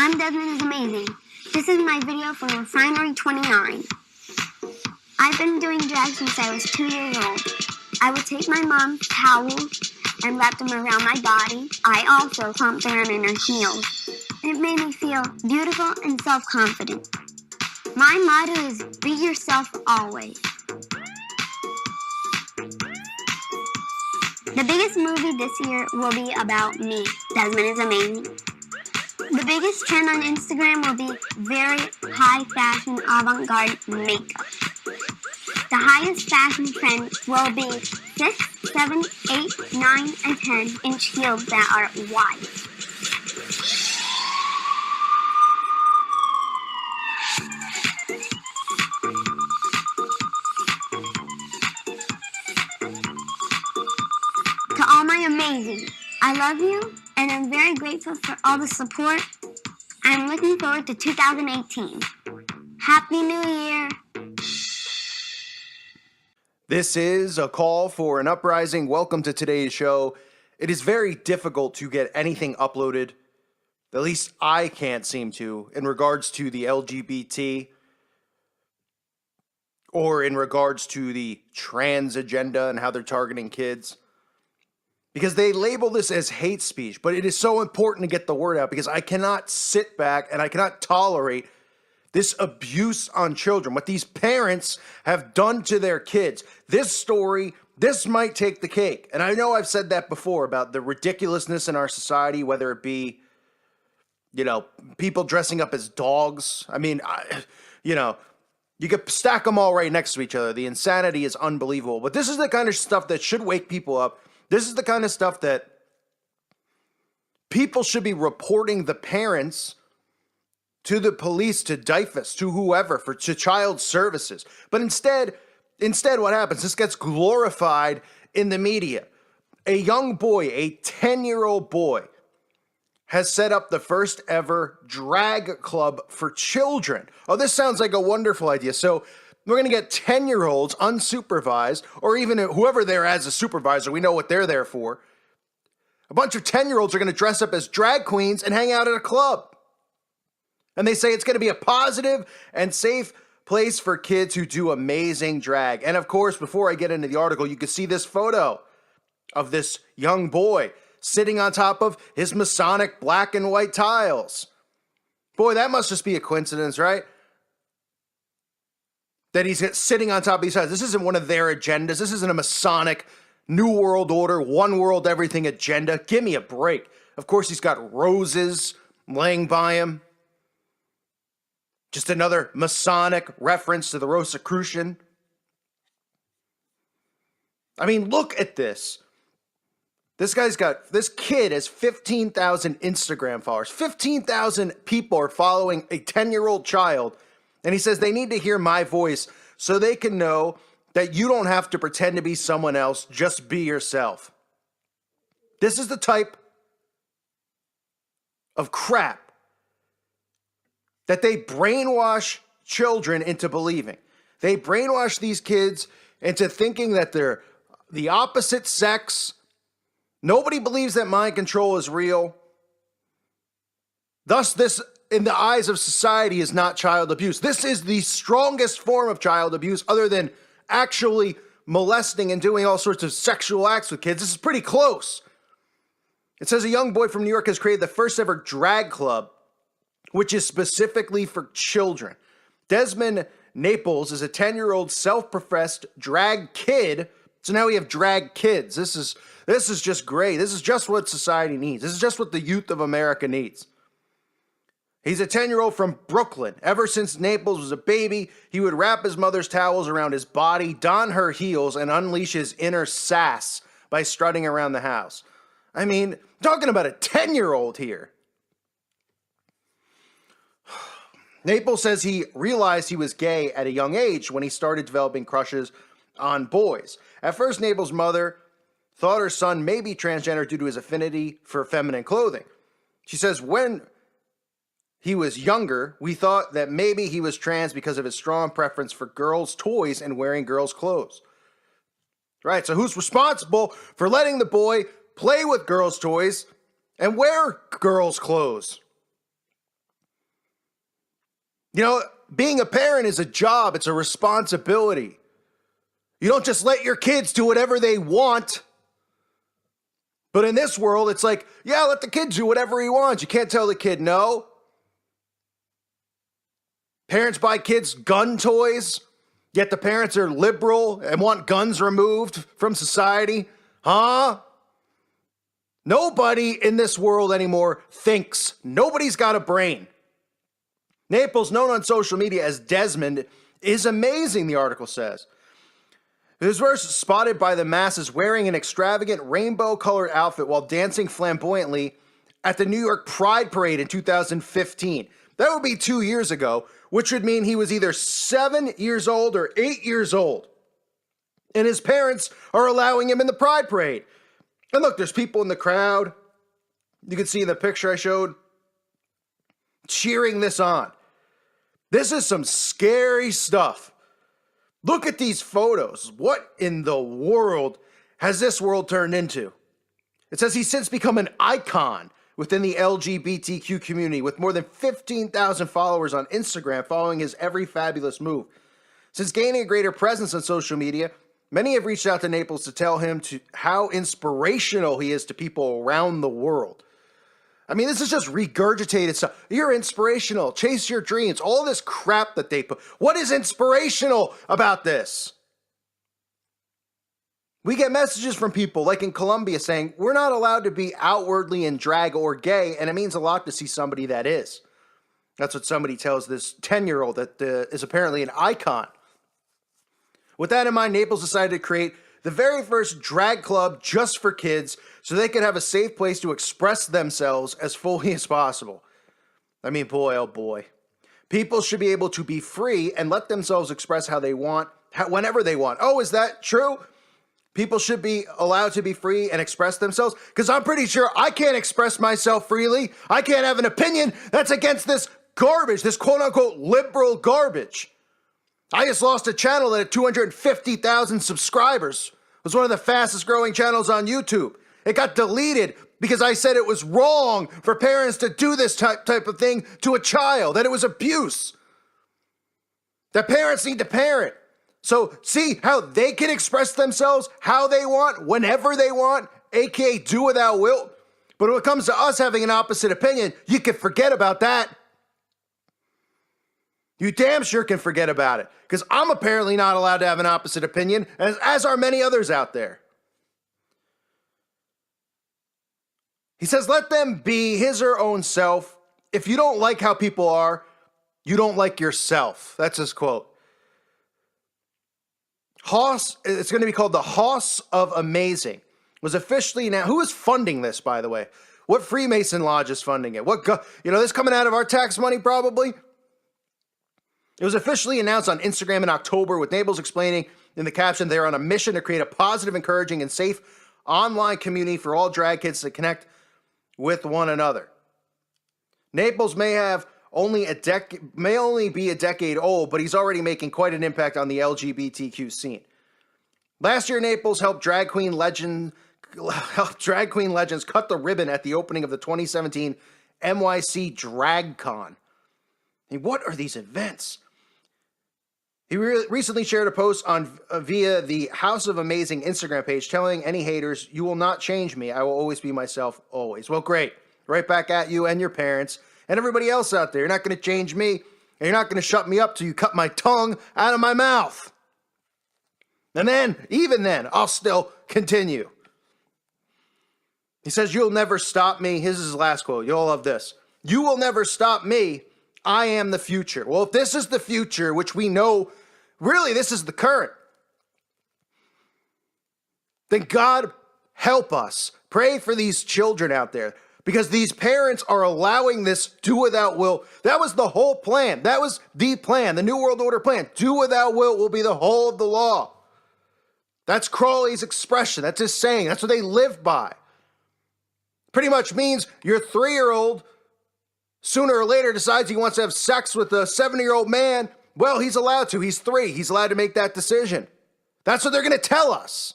I'm Desmond is Amazing. This is my video for Refinery 29. I've been doing drag since I was 2 years old. I would take my mom's towels and wrap them around my body. I also clumped around in her heels. It made me feel beautiful and self-confident. My motto is be yourself always. The biggest movie this year will be about me. Desmond is Amazing. The biggest trend on Instagram will be very high fashion avant-garde makeup. The highest fashion trend will be 6, 7, 8, 9, and 10-inch heels that are wide. To all my amazing, I love you, and I'm very grateful for all the support. I'm looking forward to 2018. Happy New Year! This is a call for an uprising. Welcome to today's show. It is very difficult to get anything uploaded, at least I can't seem to, in regards to the LGBT or in regards to the trans agenda and how they're targeting kids. Because they label this as hate speech, but it is so important to get the word out because I cannot sit back and I cannot tolerate this abuse on children, what these parents have done to their kids. This story, this might take the cake. And I know I've said that before about the ridiculousness in our society, whether it be, people dressing up as dogs. I mean, you could stack them all right next to each other. The insanity is unbelievable. But this is the kind of stuff that should wake people up. This is the kind of stuff that people should be reporting the parents to the police, to DIFUS, to whoever, to child services. But instead what happens? This gets glorified in the media. A young boy, a 10-year-old boy, has set up the first ever drag club for children. Oh, this sounds like a wonderful idea. So we're going to get 10-year-olds unsupervised, or even whoever they're as a supervisor, we know what they're there for. A bunch of 10-year-olds are going to dress up as drag queens and hang out at a club. And they say it's going to be a positive and safe place for kids who do amazing drag. And of course, before I get into the article, you can see this photo of this young boy sitting on top of his Masonic black and white tiles. Boy, that must just be a coincidence, right? That he's sitting on top of these tiles. This isn't one of their agendas. This isn't a Masonic New World Order, one world everything agenda. Give me a break. Of course, he's got roses laying by him. Just another Masonic reference to the Rosicrucian. I mean, look at this. This kid has 15,000 Instagram followers. 15,000 people are following a 10-year-old child. And he says they need to hear my voice so they can know that you don't have to pretend to be someone else. Just be yourself. This is the type of crap that they brainwash children into believing. They brainwash these kids into thinking that they're the opposite sex. Nobody believes that mind control is real. Thus, this, in the eyes of society, is not child abuse. This is the strongest form of child abuse other than actually molesting and doing all sorts of sexual acts with kids. This is pretty close. It says a young boy from New York has created the first ever drag club, which is specifically for children. Desmond Naples is a 10-year-old self-professed drag kid. So now we have drag kids. This is just great. This is just what society needs. This is just what the youth of America needs. He's a 10-year-old from Brooklyn. Ever since Naples was a baby, he would wrap his mother's towels around his body, don her heels, and unleash his inner sass by strutting around the house. I mean, talking about a 10-year-old here. Naples says he realized he was gay at a young age when he started developing crushes on boys. At first, Naples' mother thought her son may be transgender due to his affinity for feminine clothing. She says, when he was younger, we thought that maybe he was trans because of his strong preference for girls' toys and wearing girls' clothes. Right, so who's responsible for letting the boy play with girls' toys and wear girls' clothes? You know, being a parent is a job. It's a responsibility. You don't just let your kids do whatever they want. But in this world, it's like, yeah, let the kid do whatever he wants. You can't tell the kid no. Parents buy kids gun toys, yet the parents are liberal and want guns removed from society. Huh? Nobody in this world anymore thinks. Nobody's got a brain. Naples, known on social media as Desmond, is amazing, the article says. His was spotted by the masses wearing an extravagant rainbow-colored outfit while dancing flamboyantly at the New York Pride Parade in 2015. That would be 2 years ago, which would mean he was either 7 years old or 8 years old. And his parents are allowing him in the Pride Parade. And look, there's people in the crowd. You can see in the picture I showed, cheering this on. This is some scary stuff. Look at these photos. What in the world has this world turned into? It says he's since become an icon within the LGBTQ community with more than 15,000 followers on Instagram following his every fabulous move. Since gaining a greater presence on social media, many have reached out to Naples to tell him how inspirational he is to people around the world. I mean, this is just regurgitated stuff. You're inspirational. Chase your dreams. All this crap that they put. What is inspirational about this? We get messages from people like in Colombia saying, we're not allowed to be outwardly in drag or gay, and it means a lot to see somebody that is. That's what somebody tells this 10-year-old that is apparently an icon. With that in mind, Naples decided to create the very first drag club just for kids so they could have a safe place to express themselves as fully as possible. I mean, boy, oh boy. People should be able to be free and let themselves express how they want, whenever they want. Oh, is that true? People should be allowed to be free and express themselves? Because I'm pretty sure I can't express myself freely. I can't have an opinion that's against this garbage, this quote-unquote liberal garbage. I just lost a channel that had 250,000 subscribers. It was one of the fastest growing channels on YouTube. It got deleted because I said it was wrong for parents to do this type of thing to a child, that it was abuse. That parents need to parent. So see how they can express themselves how they want, whenever they want, aka do without will. But when it comes to us having an opposite opinion, you can forget about that. You damn sure can forget about it, because I'm apparently not allowed to have an opposite opinion, as are many others out there. He says, let them be his or her own self. If you don't like how people are, you don't like yourself. That's his quote. Haas, it's going to be called the Haas of Amazing, was officially now. Who is funding this, by the way? What Freemason lodge is funding it? This coming out of our tax money, probably? It was officially announced on Instagram in October, with Naples explaining in the caption they're on a mission to create a positive, encouraging, and safe online community for all drag kids to connect with one another. Naples may only be a decade old, but he's already making quite an impact on the LGBTQ scene. Last year, Naples helped drag queen legends cut the ribbon at the opening of the 2017 NYC DragCon. What are these events? He recently shared a post via the House of Amazing Instagram page telling any haters, you will not change me. I will always be myself, always. Well, great. Right back at you and your parents and everybody else out there. You're not going to change me, and you're not going to shut me up till you cut my tongue out of my mouth. And then, even then, I'll still continue. He says, you'll never stop me. This is his last quote. You'll love this. You will never stop me. I am the future. Well, if this is the future, which we know, really, this is the current, then God help us. Pray for these children out there, because these parents are allowing this do without will. That was the whole plan. That was the plan, the New World Order plan. Do without will be the whole of the law. That's Crowley's expression. That's his saying. That's what they live by. Pretty much means your 3-year-old sooner or later decides he wants to have sex with a 70-year-old man. Well, he's allowed to. He's 3. He's allowed to make that decision. That's what they're going to tell us.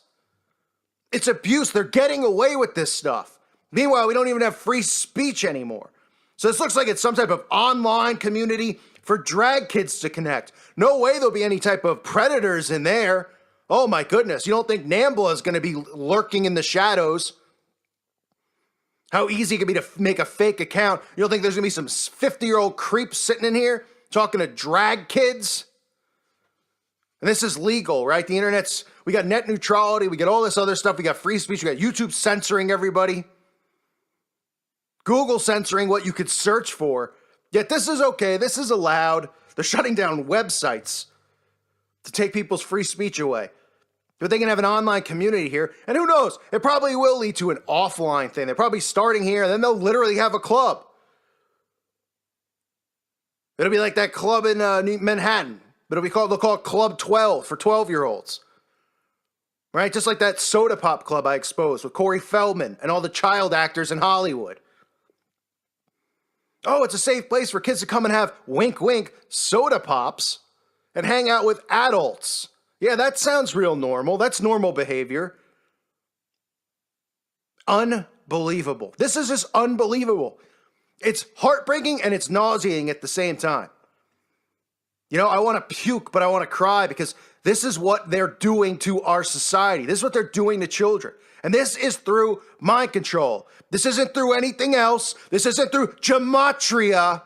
It's abuse. They're getting away with this stuff. Meanwhile, we don't even have free speech anymore. So this looks like it's some type of online community for drag kids to connect. No way there'll be any type of predators in there. Oh my goodness, you don't think Nambla is going to be lurking in the shadows? How easy it can be to make a fake account. You don't think there's going to be some 50-year-old creeps sitting in here talking to drag kids? And this is legal, right? The internet's, we got net neutrality, we got all this other stuff, we got free speech, we got YouTube censoring everybody, Google censoring what you could search for. Yet this is okay, this is allowed. They're shutting down websites to take people's free speech away. But they can have an online community here, and who knows, it probably will lead to an offline thing. They're probably starting here, and then they'll literally have a club. It'll be like that club in Manhattan. But they'll call it Club 12 for 12-year-olds. Right? Just like that soda pop club I exposed with Corey Feldman and all the child actors in Hollywood. Oh, it's a safe place for kids to come and have wink wink soda pops and hang out with adults. Yeah, that sounds real normal. That's normal behavior. Unbelievable. This is just unbelievable. It's heartbreaking and it's nauseating at the same time. You know, I want to puke, but I want to cry because this is what they're doing to our society. This is what they're doing to children. And this is through mind control. This isn't through anything else. This isn't through gematria.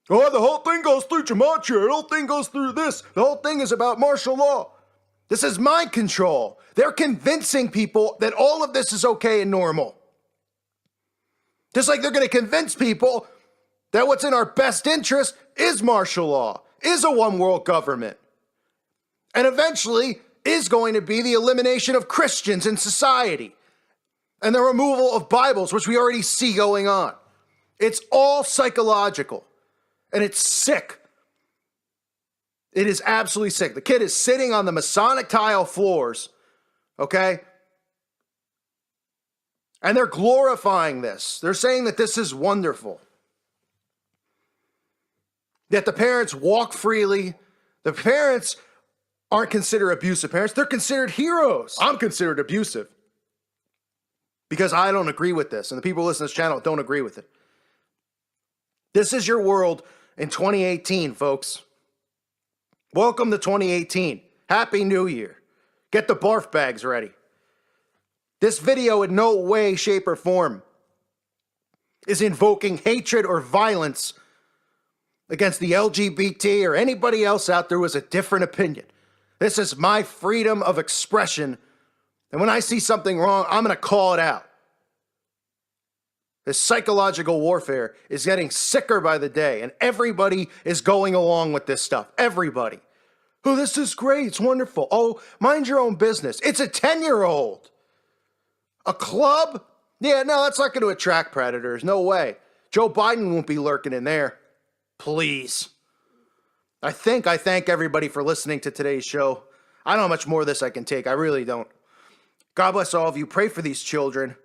Oh, the whole thing goes through gematria. The whole thing goes through this. The whole thing is about martial law. This is mind control. They're convincing people that all of this is okay and normal. Just like they're going to convince people that what's in our best interest is martial law, is a one world government, and eventually is going to be the elimination of Christians in society and the removal of Bibles, which we already see going on. It's all psychological, and it's sick. It is absolutely sick. The kid is sitting on the Masonic tile floors, okay? And they're glorifying this. They're saying that this is wonderful. That the parents walk freely. The parents aren't considered abusive parents. They're considered heroes. I'm considered abusive because I don't agree with this. And the people who listen to this channel don't agree with it. This is your world in 2018, folks. Welcome to 2018. Happy New Year. Get the barf bags ready. This video in no way, shape, or form is invoking hatred or violence against the LGBT or anybody else out there who has a different opinion. This is my freedom of expression. And when I see something wrong, I'm going to call it out. This psychological warfare is getting sicker by the day, and everybody is going along with this stuff. Everybody. Oh, this is great. It's wonderful. Oh, mind your own business. It's a 10-year-old. A club? Yeah, no, that's not going to attract predators. No way. Joe Biden won't be lurking in there. Please. I thank everybody for listening to today's show. I don't know how much more of this I can take. I really don't. God bless all of you. Pray for these children.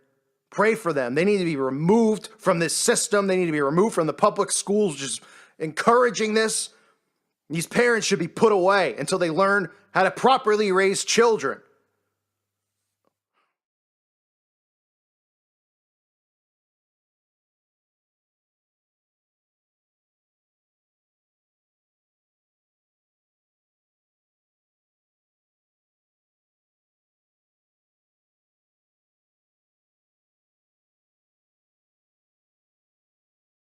Pray for them. They need to be removed from this system. They need to be removed from the public schools, just encouraging this. These parents should be put away until they learn how to properly raise children.